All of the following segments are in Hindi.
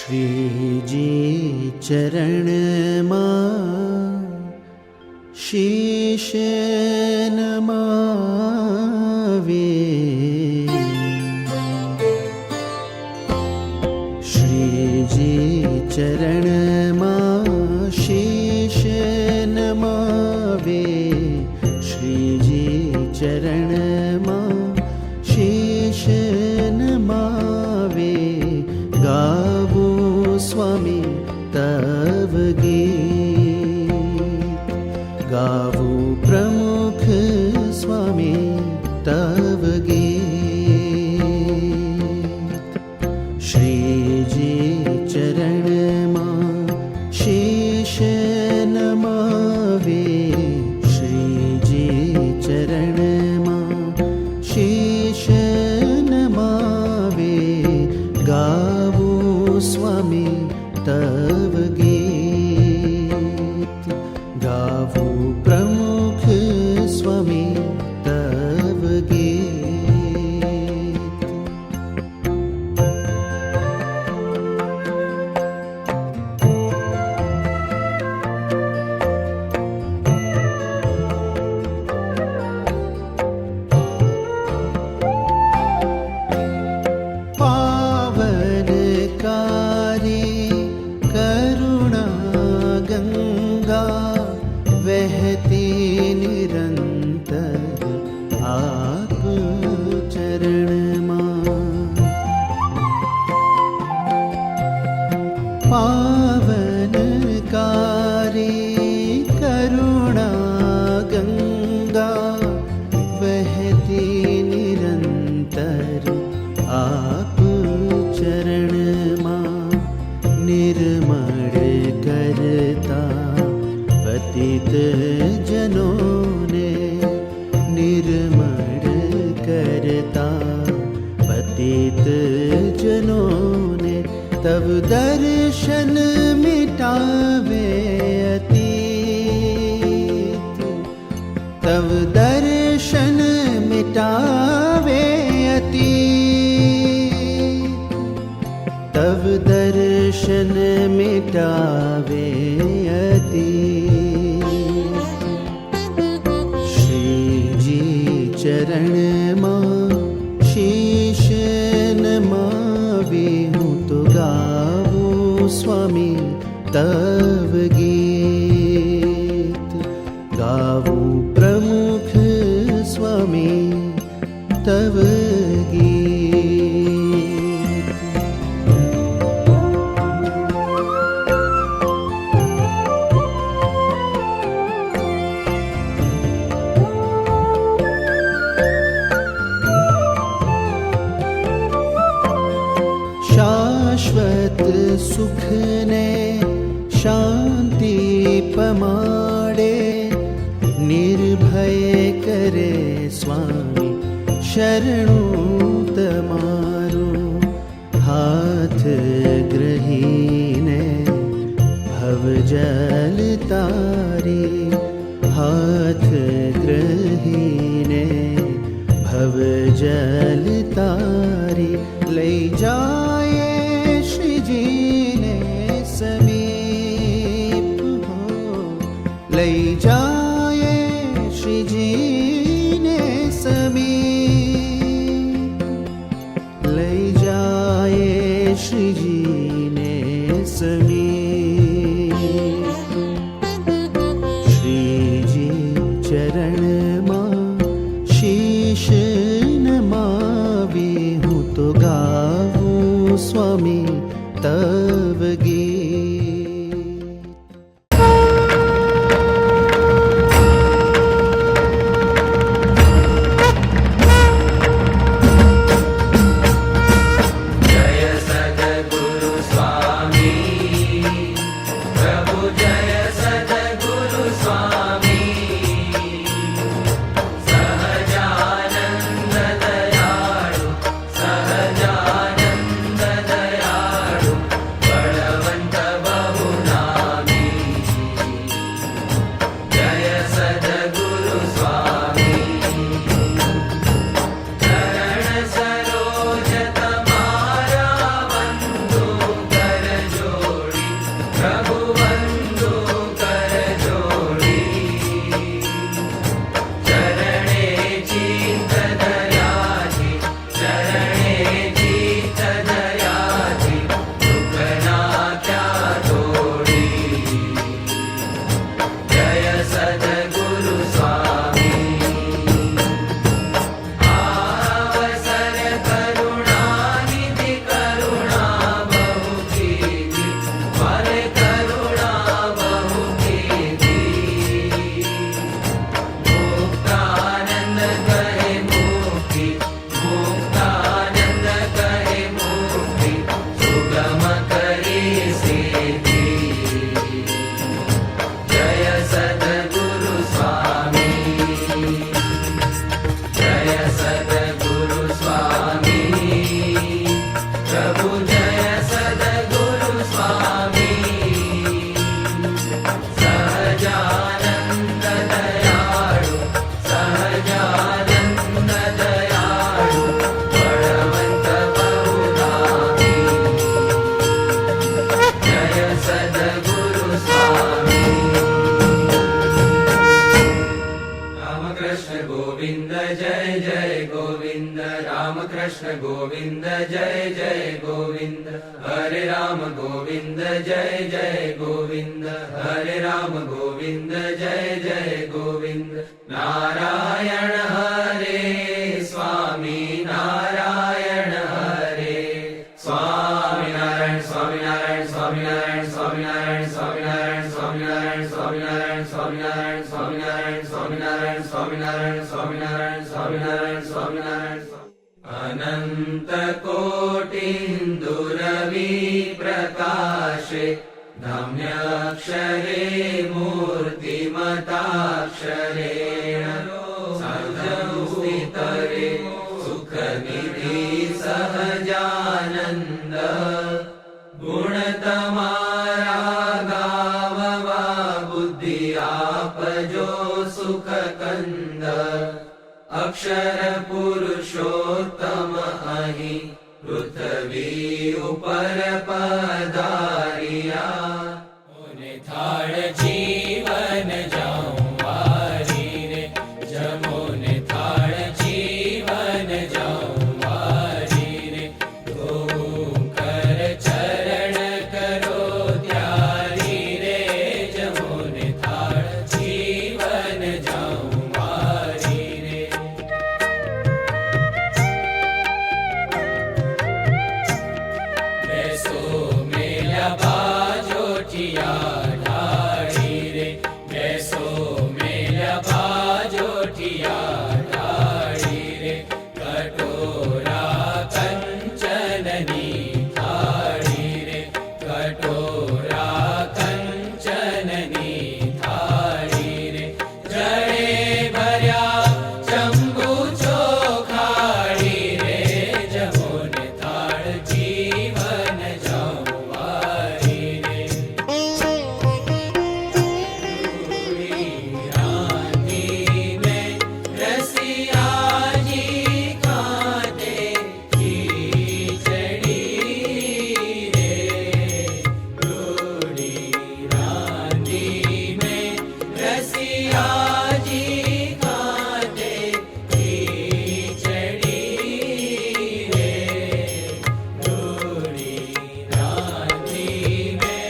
श्रीजी चरण मां शीश नमावे। श्रीजी चरण मां शीश नमावे। श्रीजी चरण मां शीश नमावे। गावो स्वामी तव गीत, गावो प्रमुख स्वामी तव गीत। श्रीजी चरण मां शीश नमावे। श्रीजी चरण मां शीश नमावे। गावो स्वामी तव गीत, गावो प्रमुख स्वामी तव गीत। पावनकारी करुणा गंगा वहती निरंतर आप चरण मां। पावनकारी करुणा गंगा वहती निरंतर आप चरण मां। निर्मल करता पतित जनों ने, निर्मल करता पतित जनों ने। तब दर्शन मिटावे अतीत, तब दर्शन मिटावे अतीत, तब दर्शन मिटावे अतीत। श्रीजी चरण मां शीश नमावे। हूँ तो गावो स्वामी तव गीत, गावो प्रमुख स्वामी तव गीत। शाश्वत सुख ने शांति पमाड़े। निर्भय करे स्वामी शरणु तमारो। हाथ ग्रहीने भव जल तारी, हाथ ग्रहीने भव जल तारी। ले जाए श्रीजी ने समीप हो, ले जाए श्रीजी ने समीप, ले जाए श्रीजी ने समीप। श्रीजी चरण मां शीश नमावे। हूँ तो गावो स्वामी तव गीत। जय सद्गुरु स्वामी प्रभु, जय सद्गुरु स्वामी। सहजानंद दयाळु, सहजानंद दयाळु, बळवंत हरे राम गोविंद जय जय गोविंद हरे राम गोविंद जय जय गोविंद नारायण हरे स्वामी नारायण हरे स्वामी नारायण स्वामी नारायण स्वामी नारायण स्वामी नारायण स्वामी नारायण स्वामी नारायण स्वामी नारायण स्वामी नारायण स्वामी नारायण स्वामी नारायण स्वामी नारायण स्वामी नारायण स्वामी नारायण स्वामी नारायण अनंत कोटिन्दुरवि प्रकाशे धम्याक्षरे मूर्तिमताक्षरेण संस्थितरे सुखनिधि सहजानन्द गुणतमारा गाववा बुद्धि आपजो सुख कंद अक्षर पुरुषोत्तम अहि पृथ्वी उपर पधारिया थाळ जीवन जाऊं वारी रे जमोन थाळ जीवन जाऊं वारी रे गोकर चरण करो त्यारी रे जमोन थाळ जीवन जाऊं वारी रे बेसो मेल्या बाजोटिया ढाळी रे बेसो मेल्या बाजोटिया ढाळी रे कटोरा कंचननी थाळी रे कटोरा कंचननी थाळी रे जळे भर्या चंबू चोखाळी रे जमोन थाळ जीवन जाऊं वारी रे रानी में रसिया जी कांटे खींचड़ी रे रूड़ी रानी में रसिया जी कांटे खींचड़ी रे रूड़ी रानी में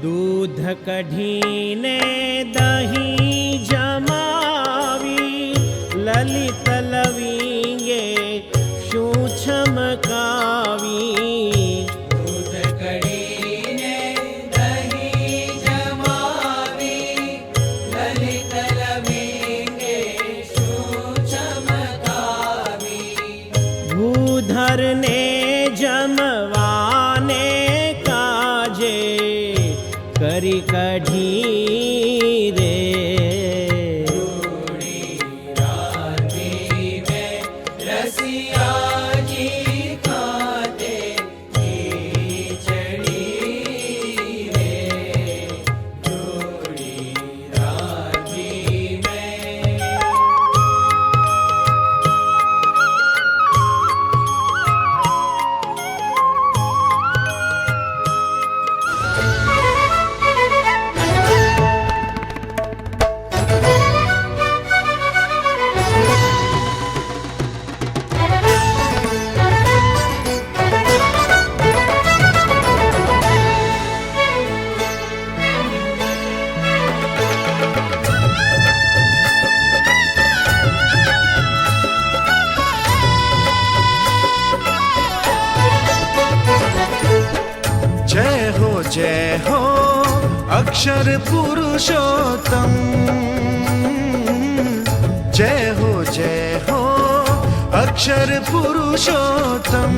दूध कढ़ीने दही जमावी ललित लविंगे शू चमकावी दूध कढ़ीने दही जमावी ललित लविंगे शू चमकावी भूधर ने जमवाने काजे करी कढ़ी रे रूड़ी रानी में रसिया जी कांटे खींचड़ी रे रूड़ी रानी में जय हो अक्षर पुरुषोत्तम जय हो अक्षर पुरुषोत्तम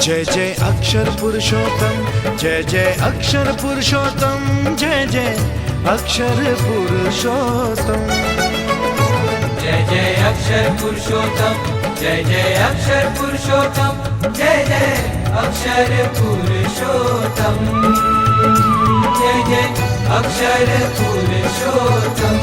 जय जय अक्षर पुरुषोत्तम जय जय अक्षर पुरुषोत्तम जय जय अक्षर पुरुषोत्तम जय जय अक्षर पुरुषोत्तम जय जय अक्षर पुरुषोत्तम जय जय अक्षर पुरुषोत्तम जय जय अक्षर पुरुषोत्तम।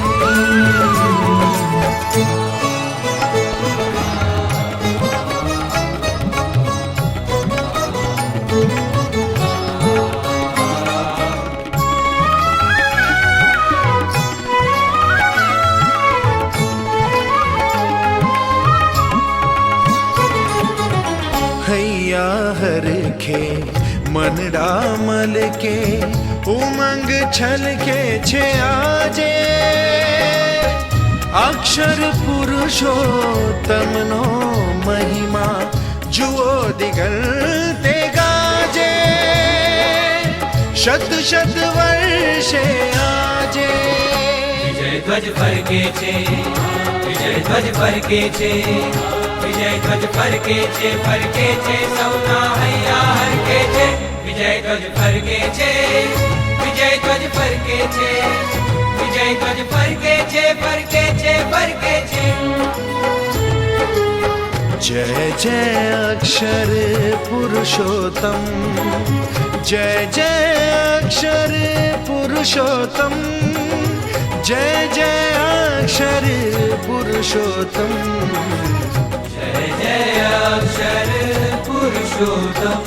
हैया हर के मनડા મલ કે ઉમંગ છલ કે છે આજે અક્ષર પુરુષોત્તમનો મહિમા જુઓ દિગંતે ગાજે શત શત વર્ષે આજે વિજય ધ્વજ ફરકે છે, વિજય ધ્વજ ફરકે છે, વિજય ધ્વજ ફરકે છે, ફરકે છે સૌના હૈયા હરકે છે। વિજય ધ્વજ ફરકે છે, વિજય ધ્વજ ફરકે છે, વિજય ધ્વજ ફરકે છે, ફરકે છે, ફરકે છે। जय जय अक्षर पुरुषोत्तम, जय जय अक्षर पुरुषोत्तम, जय जय अक्षर पुरुषोत्तम, जय जय अक्षर पुरुषोत्तम।